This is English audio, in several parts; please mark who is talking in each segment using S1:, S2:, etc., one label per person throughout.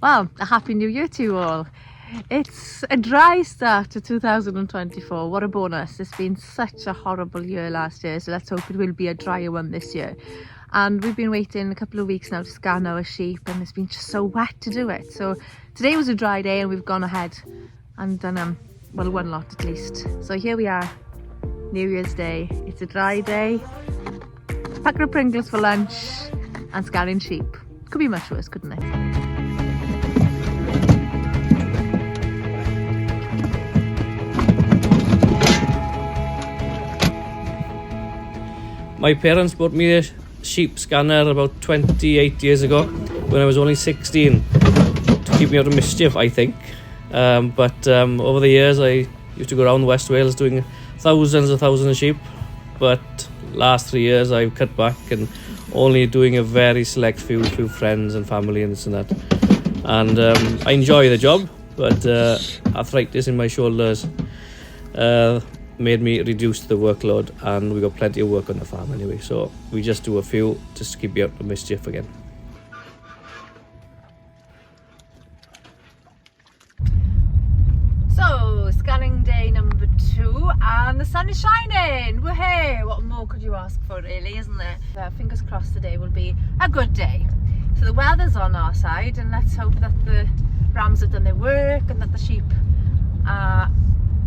S1: Well, a happy new year to you all. It's a dry start to 2024. What a bonus. It's been such a horrible year last year, so let's hope it will be a drier one this year. And we've been waiting a couple of weeks now to scan our sheep, and it's been just so wet to do it. So today was a dry day and we've gone ahead and done well, one lot at least. So here we are, New Year's Day. It's a dry day. Packet of Pringles for lunch and scanning sheep. Could be much worse, couldn't it?
S2: My parents bought me a sheep scanner about 28 years ago when I was only 16 to keep me out of mischief, I think. But over the years I used to go around West Wales doing thousands of sheep. But last 3 years I've cut back and only doing a very select few friends and family and this and that. And I enjoy the job, but arthritis in my shoulders made me reduce the workload, and we got plenty of work on the farm anyway, so we just do a few just to keep you out of mischief again.
S1: So scanning day number 2 and the sun is shining. Woohoo! What more could you ask for, really, isn't it? Fingers crossed today will be a good day. So the weather's on our side, and let's hope that the rams have done their work and that the sheep are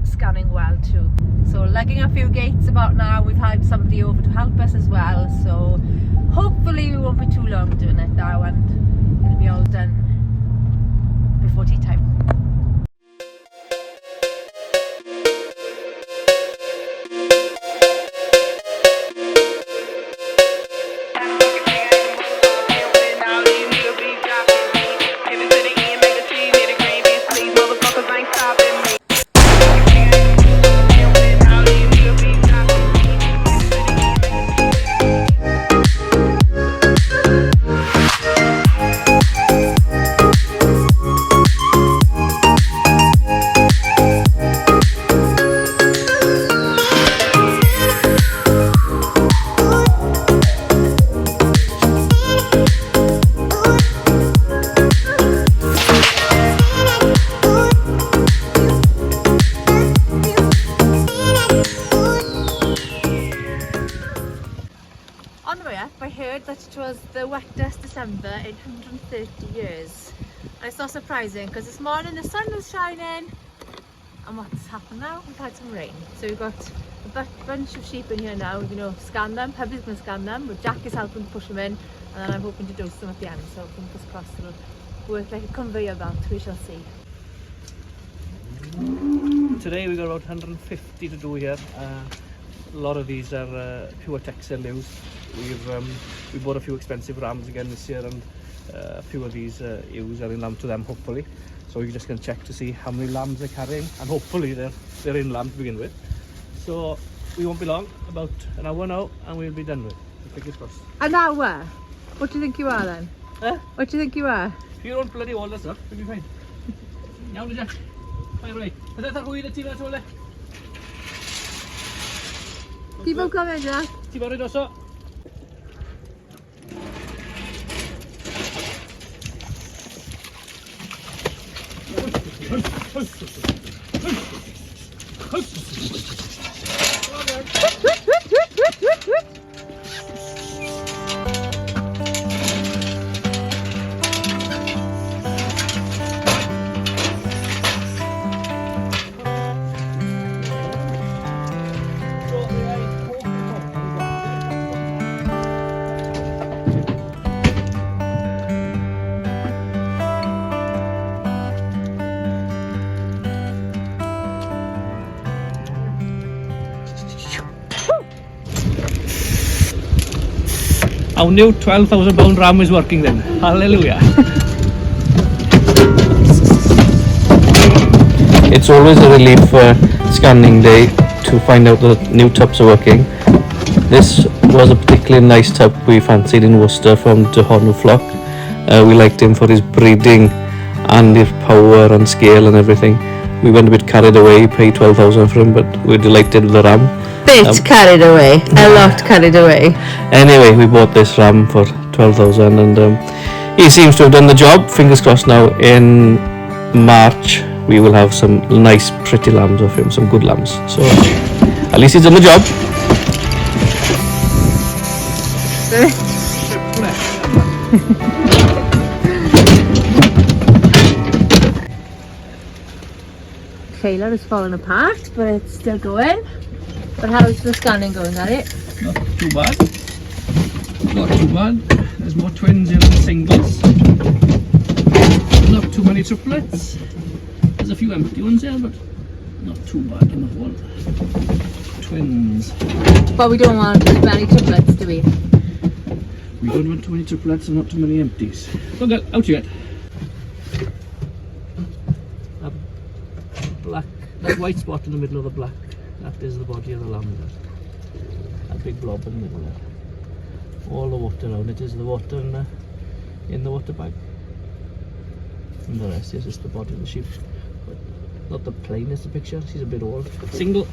S1: scanning well too. So lugging a few gates about now. We've had somebody over to help us as well, so hopefully we won't be too long doing it now and it'll be all done before tea time. On the way up, I heard that it was the wettest December in 130 years. And it's not surprising because this morning the sun was shining, and what's happened now? We've had some rain. So we've got a bunch of sheep in here now. You know, scan them. Hubby's going to scan them, but Jack is helping to push them in, and then I'm hoping to dose them at the end. So fingers crossed it'll work like a conveyor belt. We shall see.
S2: Today we got about 150 to do here. A lot of these are pure Texel ewes. We bought a few expensive rams again this year, and a few of these ewes are in lamb to them, hopefully. So we're just going to check to see how many lambs they're carrying, and hopefully they're in lamb to begin with. So we won't be long, about an hour now, and we'll be done with it. Fingers crossed.
S1: An hour? What do you think you are then? What do you think you are?
S2: If you don't bloody all this up, we'll be fine. Iawn, Jack. Fire away. Ydych ar hwyd y tîm at ole?
S1: Ti bod gofyn, Jack?
S2: Ti bod rhaid oso? Our new 12,000 pound ram is working then. Hallelujah. It's always a relief for scanning day to find out that new tubs are working. This was a particularly nice tub we fancied in Worcester from the Honu flock. We liked him for his breeding and his power and scale and everything. We went a bit carried away, paid 12,000 for him, but we're delighted with the ram.
S1: Bit carried away, a lot carried away.
S2: Anyway, we bought this ram for 12,000, and he seems to have done the job. Fingers crossed now in March we will have some nice pretty lambs off him, some good lambs. So at least he's done the job.
S1: Trailer is falling apart, but it's still going. But how's the scanning going, Harry?
S2: Not too bad. Not too bad. There's more twins here than singles. Not too many triplets. There's a few empty ones here, but not too bad on the whole. Twins.
S1: But we don't want too many triplets, do we?
S2: We don't want too many triplets and not too many empties. So go, out you get. Black, that white spot in the middle of the black, that is the body of the lamb there. That big blob in the middle there. All the water around it is the water in the water bag. And the rest is just the body of the sheep. But not the plainest of picture, she's a bit old. Single.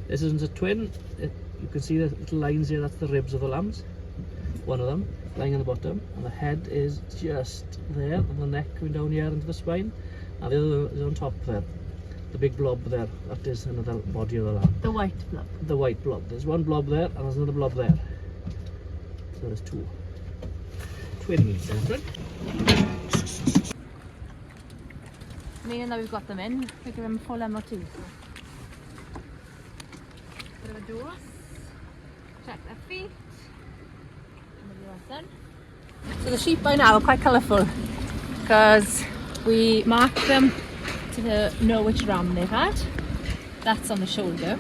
S2: This isn't a twin. You can see the little lines here, that's the ribs of the lambs. One of them lying on the bottom, and the head is just there, and the neck coming down here into the spine, and the other is on top there. The big blob there, that is another body of the lamb.
S1: The white blob.
S2: The white blob. There's one blob there, and there's another blob there. So there's two. Twins, isn't it?
S1: Meaning that we've got them in, we give them a full MOT. Bit of a dose. Check their feet. So the sheep by now are quite colourful because we marked them to know which ram they've had. That's on the shoulder,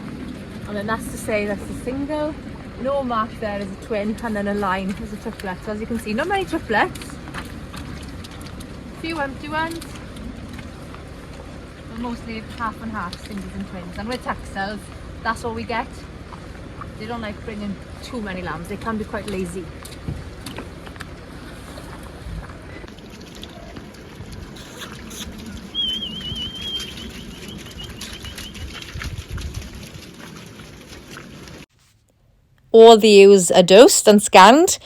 S1: and then that's to say that's a single, no mark there is a twin, and then a line is a triplet. So as you can see, not many triplets, few empty ones, but mostly half and half, singles and twins. And with Texels, that's all we get. They don't like bringing too many lambs, they can be quite lazy. All the ewes are dosed and scanned,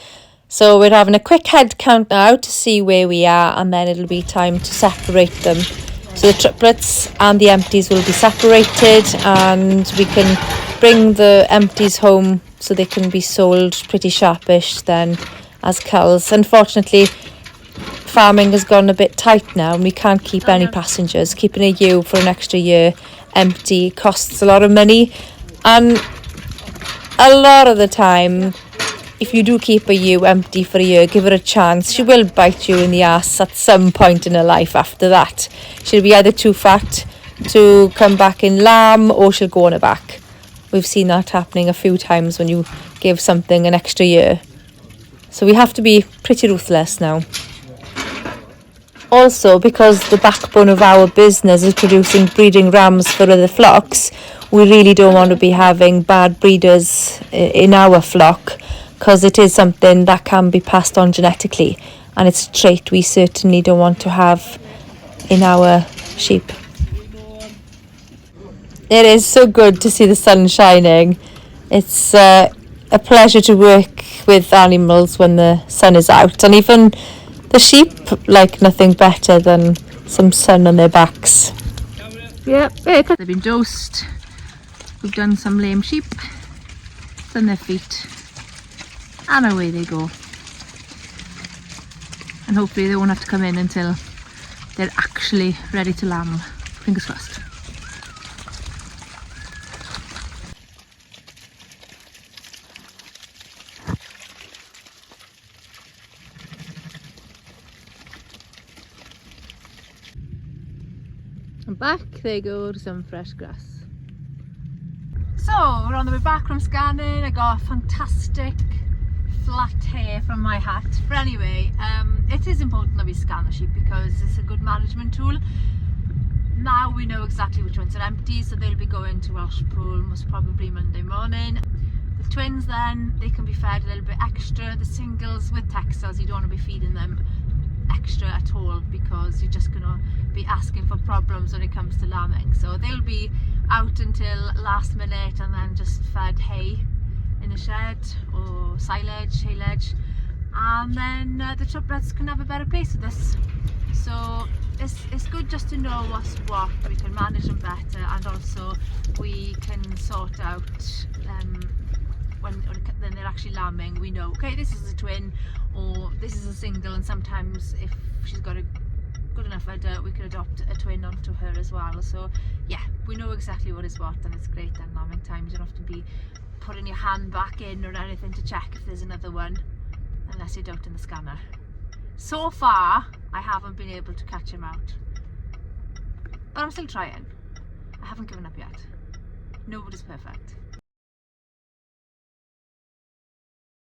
S1: so we're having a quick head count now to see where we are, and then it'll be time to separate them. So the triplets and the empties will be separated, and we can bring the empties home so they can be sold pretty sharpish then as culls. Unfortunately, farming has gone a bit tight now and we can't keep any passengers. Keeping a ewe for an extra year empty costs a lot of money, and a lot of the time, if you do keep a ewe empty for a year, give her a chance. She will bite you in the ass at some point in her life after that. She'll be either too fat to come back in lamb, or she'll go on her back. We've seen that happening a few times when you give something an extra year. So we have to be pretty ruthless now. Also, because the backbone of our business is producing breeding rams for other flocks, we really don't want to be having bad breeders in our flock, because it is something that can be passed on genetically, and it's a trait we certainly don't want to have in our sheep. It is so good to see the sun shining. It's a pleasure to work with animals when the sun is out, and even the sheep like nothing better than some sun on their backs. Yep, they've been dosed. We've done some lame sheep, done their feet, and away they go. And hopefully they won't have to come in until they're actually ready to lamb. Fingers crossed. And back they go to some fresh grass. So we're on the way back from scanning. I got fantastic flat hair from my hat. But anyway, it is important that we scan the sheep because it's a good management tool. Now we know exactly which ones are empty, so they'll be going to Welsh Pool most probably Monday morning. The twins then, they can be fed a little bit extra. The singles with Texels, you don't want to be feeding them extra at all because you're just going to be asking for problems when it comes to lambing. So they'll be out until last minute and then just fed hay in the shed or silage, haylage, and then the triplets can have a better place with us. So it's good just to know what's what, we can manage them better, and also we can sort out when they're actually lambing, we know, okay, this is a twin or this is a single, and sometimes if she's got a good enough udder, we could adopt a twin onto her as well. So yeah, we know exactly what is what, and it's great at lambing time. You don't have to be putting your hand back in or anything to check if there's another one, unless you're out in the scanner. So far, I haven't been able to catch him out, but I'm still trying. I haven't given up yet. Nobody's perfect.